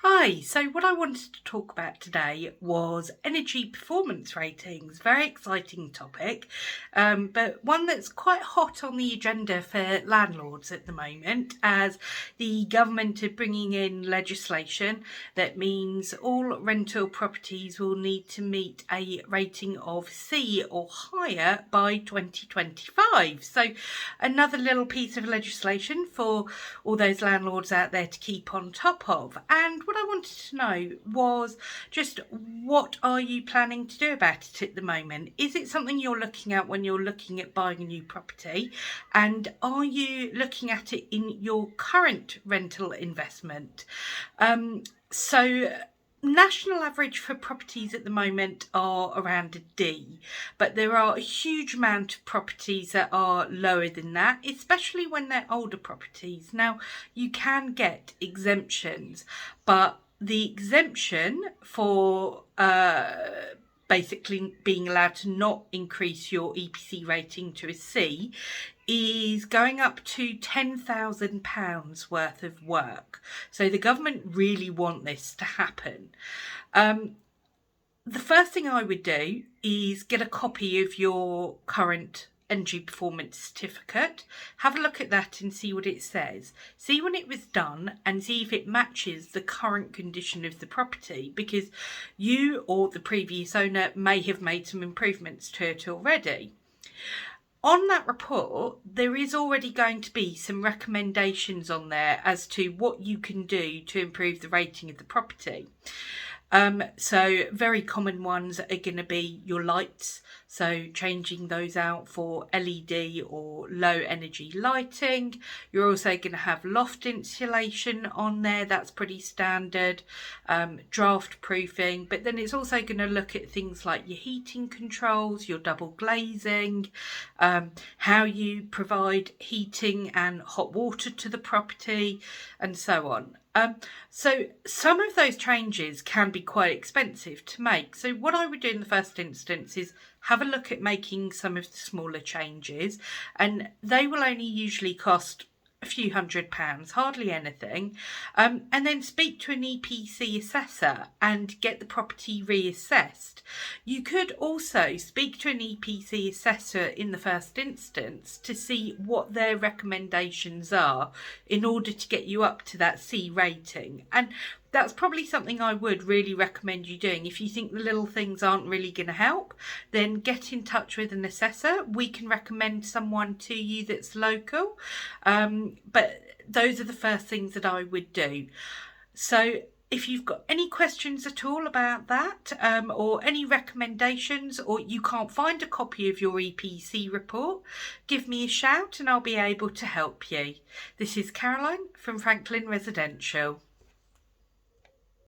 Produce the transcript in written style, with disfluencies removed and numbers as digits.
Hi, so what I wanted to talk about today was energy performance ratings. Very exciting topic, but one that's quite hot on the agenda for landlords at the moment, as the government are bringing in legislation that means all rental properties will need to meet a rating of C or higher by 2025. So another little piece of legislation for all those landlords out there to keep on top of. And what I wanted to know was just, what are you planning to do about it at the moment? Is it something you're looking at when you're looking at buying a new property? And are you looking at it in your current rental investment? So national average for properties at the moment are around a D, but there are a huge amount of properties that are lower than that, especially when they're older properties. Now, you can get exemptions, but the exemption for basically being allowed to not increase your EPC rating to a C is going up to £10,000 worth of work. So the government really want this to happen. The first thing I would do is get a copy of your current energy performance certificate, have a look at that and see what it says. See when it was done and see if it matches the current condition of the property, because you or the previous owner may have made some improvements to it already. On that report, there is already going to be some recommendations on there as to what you can do to improve the rating of the property. So very common ones are going to be your lights, so changing those out for LED or low energy lighting. You're also going to have loft insulation on there, that's pretty standard, draft proofing, but then it's also going to look at things like your heating controls, your double glazing, how you provide heating and hot water to the property, and so on. So some of those changes can be quite expensive to make. So what I would do in the first instance is have a look at making some of the smaller changes, and they will only usually cost a few £100, hardly anything, and then speak to an EPC assessor and get the property reassessed. You could also speak to an EPC assessor in the first instance to see what their recommendations are in order to get you up to that C rating, and that's probably something I would really recommend you doing. If you think the little things aren't really going to help, then get in touch with an assessor. We can recommend someone to you that's local. But those are the first things that I would do. So if you've got any questions at all about that, or any recommendations, or you can't find a copy of your EPC report, give me a shout and I'll be able to help you. This is Caroline from Franklin Residential.